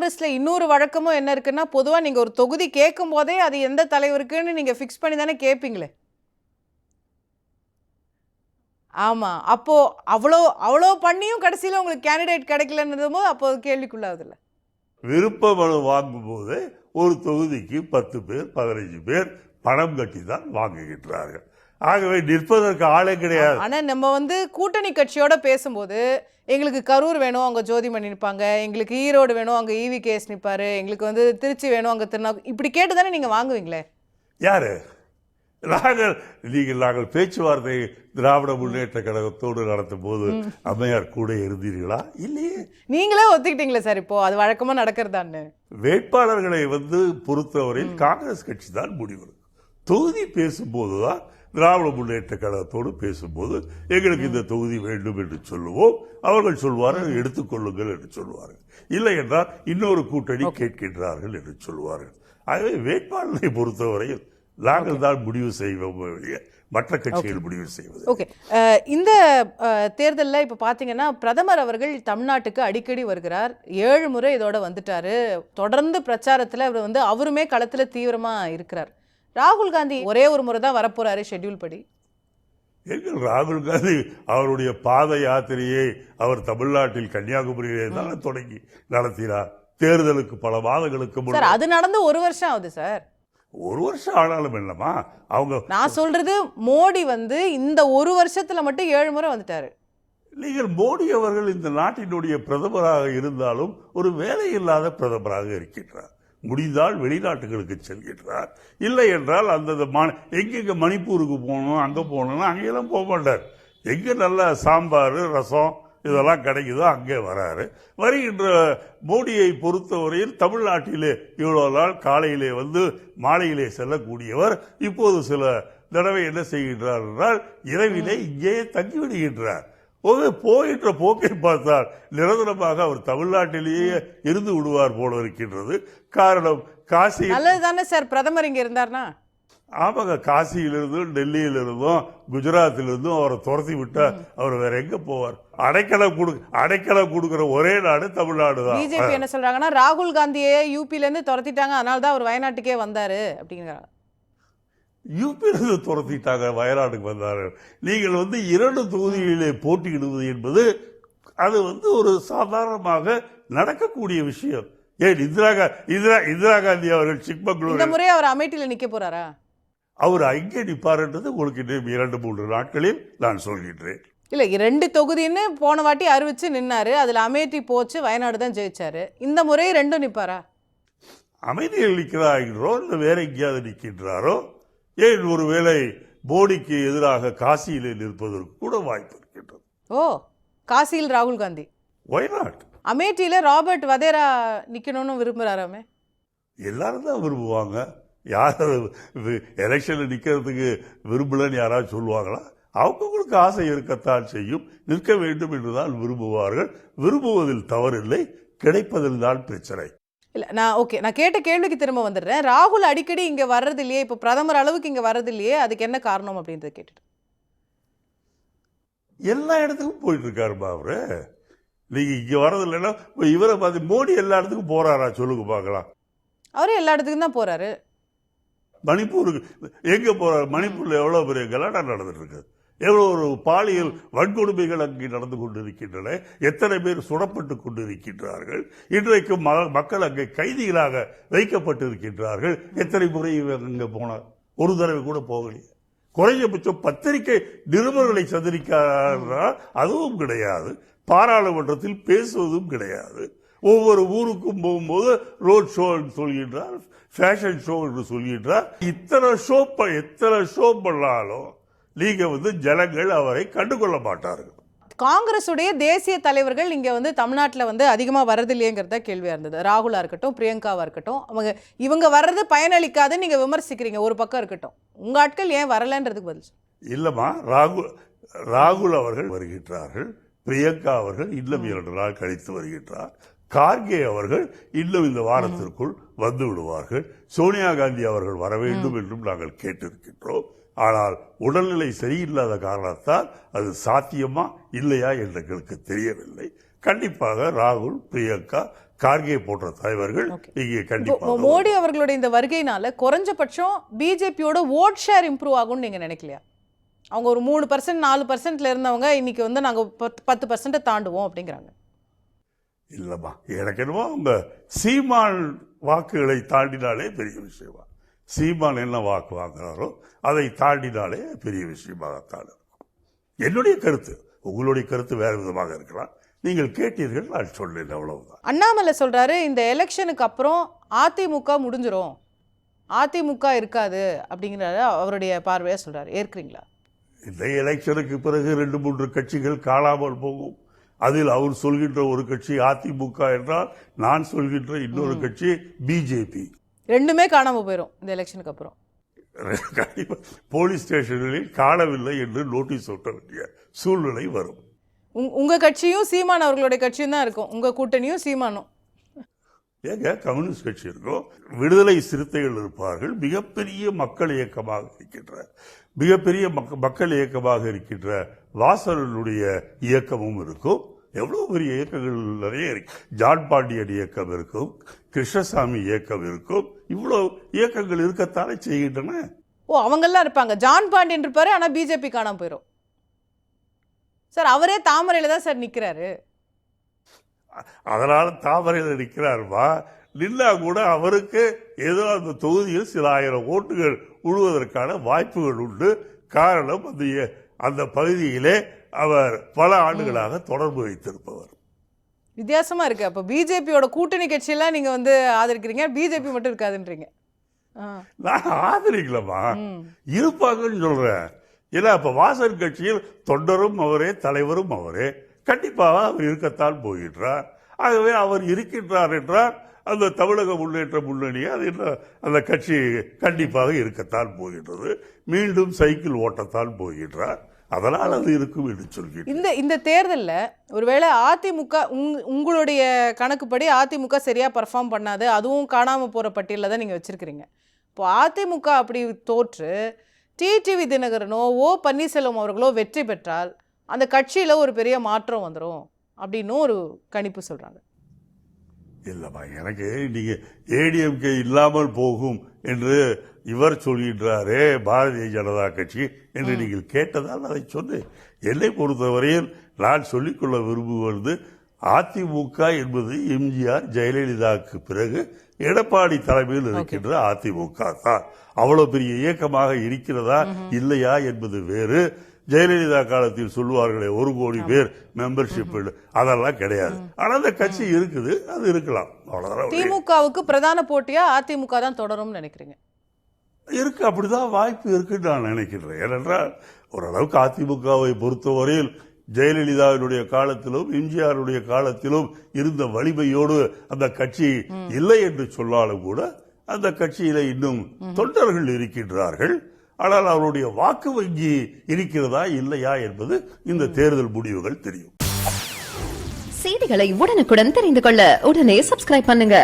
காங்கிரஸ்ல இன்னொரு வழக்கமும் என்ன இருக்குன்னா, பொதுவா நீங்க ஒரு தொகுதி கேட்கும் போதே அது எந்த தலைவருக்குன்னு நீங்க ஃபிக்ஸ் பண்ணி தானே கேட்பீங்களே. ஆமா. அப்போ அவ்வளோ பண்ணியும் கடைசியில உங்களுக்கு கேண்டிடேட் கிடைக்கலன்னும்போது அப்போ கேள்விக்குள்ளாகுதுல்ல. விருப்ப மனு வாங்கும்போது ஒரு தொகுதிக்கு 10 பேர் 15 பேர் பணம் கட்டி தான் வாங்குகின்றார்கள். ஆகவே நிற்பதற்கு ஆளே கிடையாது. ஆனா நம்ம கூட்டணி கட்சியோட பேசும்போது எங்களுக்கு கரூர் வேணும், அங்க ஜோதிமணி நிற்பாங்க, எங்களுக்கு ஈரோடு வேணும், அங்க EVKS நிற்பாரு, எங்களுக்கு திருச்சி வேணும், அங்க இப்படி கேட்டு தானே நீங்க வாங்குவீங்களே. யாரு நாங்கள் பேச்சுவார்த்தை திராவிட முன்னேற்ற கழகத்தோடு நடத்தும் போது அம்மையார் கூட இருந்தீர்களா? இல்லையே. நீங்களே ஒத்துக்கிட்டீங்களே சார். இப்போ அது வழக்கமா நடக்கிறதான்னு. வேட்பாளர்களை பொறுத்தவரையில் காங்கிரஸ் கட்சி தான் முடிவு. தொகுதி பேசும்போதுதான் திராவிட முன்னேற்ற கழகத்தோடு பேசும்போது எங்களுக்கு இந்த தொகுதி வேண்டும் என்று சொல்லுவோம். அவர்கள் சொல்வார்கள் எடுத்துக்கொள்ளுங்கள் என்று சொல்வார்கள். இல்லை என்றால் இன்னொரு கூட்டணி கேட்கின்றார்கள் என்று சொல்வார்கள். ஆகவே வேட்பாளரை பொறுத்தவரையில் நாங்கள் தான் முடிவு செய்வோம், மற்ற கட்சிகள் முடிவு செய்வது. ஓகே. இந்த தேர்தலில் இப்போ பார்த்தீங்கன்னா பிரதமர் அவர்கள் தமிழ்நாட்டுக்கு அடிக்கடி வருகிறார். 7 முறை இதோட வந்துட்டாரு. தொடர்ந்து பிரச்சாரத்தில் அவர் அவருமே களத்தில் தீவிரமாக இருக்கிறார். ராகுல் காந்தி ஒரே ஒரு முறை தான் வரப்போறாரு ஷெட்யூல் படி. எங்கள் ராகுல் காந்தி அவருடைய பாத யாத்திரையை அவர் தமிழ்நாட்டில் கன்னியாகுமரியிலே தான் தொடங்கி நடத்தினார். தேர்தலுக்கு பல மாதங்களுக்கு முன்னாடி. அது நடந்து 1 வருஷம் ஆகுது சார். 1 வருஷம் ஆனாலும் என்னமா அவங்க. நான் சொல்றது மோடி இந்த 1 வருஷத்துல மட்டும் 7 முறை வந்துட்டாரு. நீங்கள் மோடி அவர்கள் இந்த நாட்டினுடைய பிரதமராக இருந்தாலும் ஒரு வேலை இல்லாத பிரதமராக இருக்கின்றார். முடிந்தால் வெளிநாட்டுகளுக்கு செல்கின்றார். இல்லை என்றால் எங்கெங்க மணிப்பூருக்கு போகணும், அங்க போகணும்னா அங்கெல்லாம் போக மாட்டார். எங்க நல்ல சாம்பார் ரசம் இதெல்லாம் கிடைக்குதோ அங்கே வராரு. வருகின்ற மோடியை பொறுத்தவரையில் தமிழ்நாட்டிலே இவ்வளவு நாள் காலையிலே மாலையிலே செல்லக்கூடியவர் இப்போது சில தடவை என்ன செய்கின்றார் என்றால் இரவிலே இங்கேயே தங்கிவிடுகின்றார். போயின்ற போக்கை பார்த்தால் நிரந்தரமாக அவர் தமிழ்நாட்டிலேயே இருந்து விடுவார் போல இருக்கின்றது. காரணம் காசி. நல்லதுதானே சார் பிரதமர் இங்க இருந்தார்னா. ஆமாங்க, காசியிலிருந்தும் டெல்லியிலிருந்தும் குஜராத்திலிருந்தும் அவரை துரத்தி விட்டா அவர் வேற எங்க போவார்? அடைக்கலம் கொடுக்கிற ஒரே நாடு தமிழ்நாடு தான். பிஜேபி என்ன சொல்றாங்கன்னா ராகுல் காந்தியே யூபில இருந்து துரத்திட்டாங்க, அதனால தான் அவர் வயநாட்டுக்கே வந்தாரு அப்படிங்கிறாங்க. யூபியிலிருந்து துரத்திட்டாங்க, வயநாட்டுக்கு வந்தாரு. நீங்கள் 2 தொகுதிகளிலே போட்டியிடுவது என்பது அது ஒரு சாதாரணமாக நடக்கக்கூடிய விஷயம். ஏன் இந்திரா காந்தி அவர்கள் சிக்மங்களூர் இந்த முறை அவர் அமேட்டியில் நிக்க போறாரா? அவர் அங்கே நிற்பார்ன்றது உங்களுக்கு 2-3 நாட்களில் நான் சொல்கின்றேன். இல்ல 2 தொகுதின்னு போன வாட்டி அறிவிச்சு நின்னாரு. அதுல அமேட்டி போச்சு, வயநாடு தான் ஜெயிச்சாரு. இந்த முறை 2 நிப்பாரா? அமைதியில் நிற்கிறாரோ இல்லை வேற எங்கேயாவது நிற்கின்றாரோ? ஏன் ஒருவேளை மோடிக்கு எதிராக காசியிலே நிற்பதற்கு கூட வாய்ப்பு இருக்கின்றது. ஓ, காசியில் ராகுல் காந்தி, வயநாட் அமேட்டியில ராபர்ட் வதேரா நிக்கணும்னு விரும்புறாராமே. எல்லாரும் தான் விரும்புவாங்க. யார் எலெக்ஷன்ல நிக்கிறதுக்கு விரும்பலன்னு யாராவது சொல்லுவாங்களா? அவங்களுக்கு ஆசை இருக்கத்தான் செய்யும். நிற்க வேண்டும் என்றுதான் விரும்புவார்கள். விரும்புவதில் தவறில்லை, கிடைப்பதில் தான் பிரச்சனை. இல்ல நான் கேட்ட கேள்விக்கு திரும்ப வந்துடுறேன். ராகுல் அடிக்கடி இங்க வர்றது இல்லையே, இப்ப பிரதமர் அளவுக்கு இங்க வர்றது இல்லையே, அதுக்கு என்ன காரணம் அப்படின்றத கேட்டுட்டு. எல்லா இடத்துக்கும் போயிட்டு இருக்காருமா அவரு. நீங்க இங்க வர்றது இல்லைன்னா இவரை பார்த்து மோடி எல்லா இடத்துக்கும் போறாரா சொல்லுங்க பார்க்கலாம். அவரே எல்லா இடத்துக்கும் தான் போறாரு. மணிப்பூருக்கு எங்க போறாரு? மணிப்பூர்ல எவ்வளவு பெரிய கலாட்டா நடந்துட்டு இருக்கு. எவ்வளவு ஒரு பாலியல் வன்கொடுமைகள் அங்கே நடந்து கொண்டிருக்கின்றன. எத்தனை பேர் சுடப்பட்டு கொண்டிருக்கின்றார்கள். இன்றைக்கு மக்கள் அங்கே கைதிகளாக வைக்கப்பட்டிருக்கின்றார்கள். எத்தனை முறை அங்கே போனார்? ஒரு தடவை கூட போகலையே. குறைஞ்சபட்சம் பத்திரிகை நிருபர்களை சந்திரிக்கிறார், அதுவும் கிடையாது. பாராளுமன்றத்தில் பேசுவதும் கிடையாது. ஒவ்வொரு ஊருக்கும் போகும்போது ரோட் ஷோ சொல்கின்றார், ஃபேஷன் ஷோ என்று சொல்கின்றார். எத்தனை ஷோ பண்ணாலும் நீங்க ஜனங்கள் அவரை கண்டுகொள்ள மாட்டார்கள். காங்கிரசுடைய தேசிய தலைவர்கள் இங்க தமிழ்நாட்டில் அதிகமா வர்றதில்லையேங்கிறத கேள்வியா இருந்தது. ராகுலா இருக்கட்டும், பிரியங்காவா இருக்கட்டும், இவங்க வர்றது பயனளிக்காதுன்னு நீங்க விமர்சிக்கிறீங்க. ஒரு பக்கம் இருக்கட்டும், உங்க ஆட்கள் ஏன் வரலன்றதுக்கு பதில். இல்லம்மா, ராகுல் அவர்கள் வருகின்றார்கள். பிரியங்கா அவர்கள் இன்னும் 2 நாள் கழித்து வருகின்றார். கார்கே அவர்கள் இன்னும் இந்த வாரத்திற்குள் வந்து விடுவார்கள். சோனியா காந்தி அவர்கள் வர வேண்டும் என்றும் நாங்கள் கேட்டிருக்கின்றோம். ஆனால் உடல்நிலை சரியில்லாத காரணத்தால் அது சாத்தியமா இல்லையா என்று எங்களுக்கு தெரியவில்லை. கண்டிப்பாக ராகுல், பிரியங்கா, கார்கே போன்ற தலைவர்கள் இங்கே கண்டிப்பாக மோடி அவர்களுடைய இந்த வருகையினால குறைஞ்சபட்சம் பிஜேபியோட ஓட் ஷேர் இம்ப்ரூவ் ஆகும்னு நீங்க நினைக்கலையா? அவங்க ஒரு 3% 4%ல இருந்தவங்க இன்னைக்கு வந்து நாங்க 10% தாண்டுவோம் அப்படிங்கிறாங்க. இல்லம்மா, எனக்கு என்னமோ அவங்க சீமான் வாக்குகளை தாண்டினாலே பெரிய விஷயமா. சீமான் என்ன வாக்கு வாங்குறாரோ அதை தாண்டினாலே பெரிய விஷயமாகத்தான் இருக்கும். என்னுடைய கருத்து. உங்களுடைய கருத்து வேற விதமாக இருக்கலாம். நீங்கள் கேட்டீர்கள், நான் சொல்லேன், அவ்வளவுதான். அண்ணாமலை சொல்றாரு இந்த எலெக்ஷனுக்கு அப்புறம் அதிமுக முடிஞ்சிரும், அதிமுக இருக்காது அப்படிங்கிறாரு. அவருடைய பார்வையா சொல்றாரு. ஏற்கிறீங்களா? இந்த எலெக்ஷனுக்கு பிறகு 2-3 கட்சிகள் காணாமல் போகும். அதில் அவர் சொல்கின்ற ஒரு கட்சி அதிமுக என்றால், நான் சொல்கின்ற இன்னொரு கட்சி பிஜேபி. ரெண்டுமே காணாம போயிடும் இந்த எலெக்ஷனுக்கு அப்புறம். போலீஸ் ஸ்டேஷன்களில் காணவில்லை என்று நோட்டீஸ் ஒட்ட வேண்டிய சூழ்நிலை வரும். உங்க கட்சியும் சீமான் அவர்களுடைய கட்சியும் தான் இருக்கும், உங்க கூட்டணியும் சீமானும். ஏங்க, கம்யூனிஸ்ட் கட்சி இருக்கும், விடுதலை சிறுத்தைகள் இருப்பார்கள், மிகப்பெரிய மக்கள் இயக்கமாக இருக்கின்ற மிகப்பெரிய மக்கள் இயக்கமாக இருக்கின்ற வாசனுடைய இயக்கமும் இருக்கும். எவ்வளவு பெரிய இயக்கங்கள் நிறைய இருக்கு. ஜான் பாண்டியன் இயக்கம் இருக்கும், கிருஷ்ணசாமி இயக்கம் இருக்கும். இவ்வளவு இயக்கங்கள் இருக்கத்தானே செய்கின்றன. அவங்கெல்லாம் இருப்பாங்க. ஜான் பாண்டியன் இருப்பாரு, ஆனா பிஜேபி காணாம போயிடும் சார். அவரே தாமரையில தான் சார் நிக்கிறாரு. அதனால தாமரையில் நிற்கிறாருமா, நின்னா கூட அவருக்கு ஏதோ அந்த தொகுதியில் சில ஆயிரம் ஓட்டுகள் உழுவதற்கான வாய்ப்புகள் உண்டு. காரணம், அந்த பகுதியிலே அவர் பல ஆண்டுகளாக தொடர்பு வைத்திருப்பவர். வித்தியாசமா இருக்கு. அப்ப பிஜேபியோட கூட்டணி கட்சியெல்லாம் நீங்க வந்து ஆதரிக்கிறீங்க, பிஜேபி மட்டும் இருக்காதுன்றீங்க. நான் ஆதரிக்கலமா, இருப்பாங்கன்னு சொல்றேன். ஏன்னா அப்ப வாசன் கட்சியில் தொண்டரும் அவரே, தலைவரும் அவரே, கண்டிப்பாக அவர் இருக்கத்தான் போகின்றார். ஆகவே அவர் இருக்கின்றார் என்றால் அந்த தமிழக முன்னேற்ற முன்னணியை அந்த கட்சி கண்டிப்பாக இருக்கத்தான் போகின்றது. மீண்டும் சைக்கிள் ஓட்டத்தான் போகின்றார். அதனால் அது இருக்கும் என்று சொல்கிறேன். இந்த தேர்தலில் ஒருவேளை அதிமுக உங்களுடைய கணக்குப்படி அதிமுக சரியா பர்ஃபார்ம் பண்ணாது, அதுவும் காணாம போற பட்டியலில் தான் நீங்க வச்சிருக்கிறீங்க. இப்போ அதிமுக அப்படி தோற்று டிடிவி தினகரனோ ஓ பன்னீர்செல்வம் அவர்களோ வெற்றி பெற்றால் அந்த கட்சியில ஒரு பெரிய மாற்றம் வந்துடும் அப்படின்னு ஒரு கணிப்பு சொல்றாங்க. இல்லைம்மா, எனக்கு நீங்க ஏடிஎம்கே இல்லாமல் போகும் என்று இவர் சொல்கின்றாரே பாரதிய ஜனதா கட்சி என்று நீங்கள் கேட்டதால் அதை சொன்னேன். என்னை பொறுத்தவரையில் நான் சொல்லிக்கொள்ள விரும்புவது, அதிமுக என்பது எம்ஜிஆர் ஜெயலலிதாவுக்கு பிறகு எடப்பாடி தலைமையில் இருக்கின்ற அதிமுக தான். அவ்வளவு பெரிய இயக்கமாக இருக்கிறதா இல்லையா என்பது வேறு. ஜெயலலிதா காலத்தில் சொல்லுவார்களே 1 கோடி பேர் மெம்பர்ஷிப், அதெல்லாம் கிடையாது. ஆனா அந்த கட்சி இருக்குது, அது இருக்கலாம், அவ்வளவுதான். திமுகவுக்கு பிரதான போட்டியா அதிமுக தான் தொடரும் நினைக்கிறீங்க? இருக்கு, அப்படிதான் வாய்ப்பு இருக்குன்னு நான் நினைக்கிறேன். ஏனென்றால் ஓரளவுக்கு அதிமுகவை பொறுத்தவரையில் ஜெயலலிதாவினுடைய காலத்திலும் எம்ஜிஆருடைய காலத்திலும் இருந்த வலிமையோடு அந்த கட்சி இல்லை என்று சொன்னாலும் கூட அந்த கட்சியில இன்னும் தொண்டர்கள் இருக்கின்றார்கள். ஆனால் அவருடைய வாக்கு வங்கி இருக்கிறதா இல்லையா என்பது இந்த தேர்தல் முடிவுகள் தெரியும். செய்திகளை உடனுக்குடன் தெரிந்து கொள்ள உடனே சப்ஸ்கிரைப் பண்ணுங்க.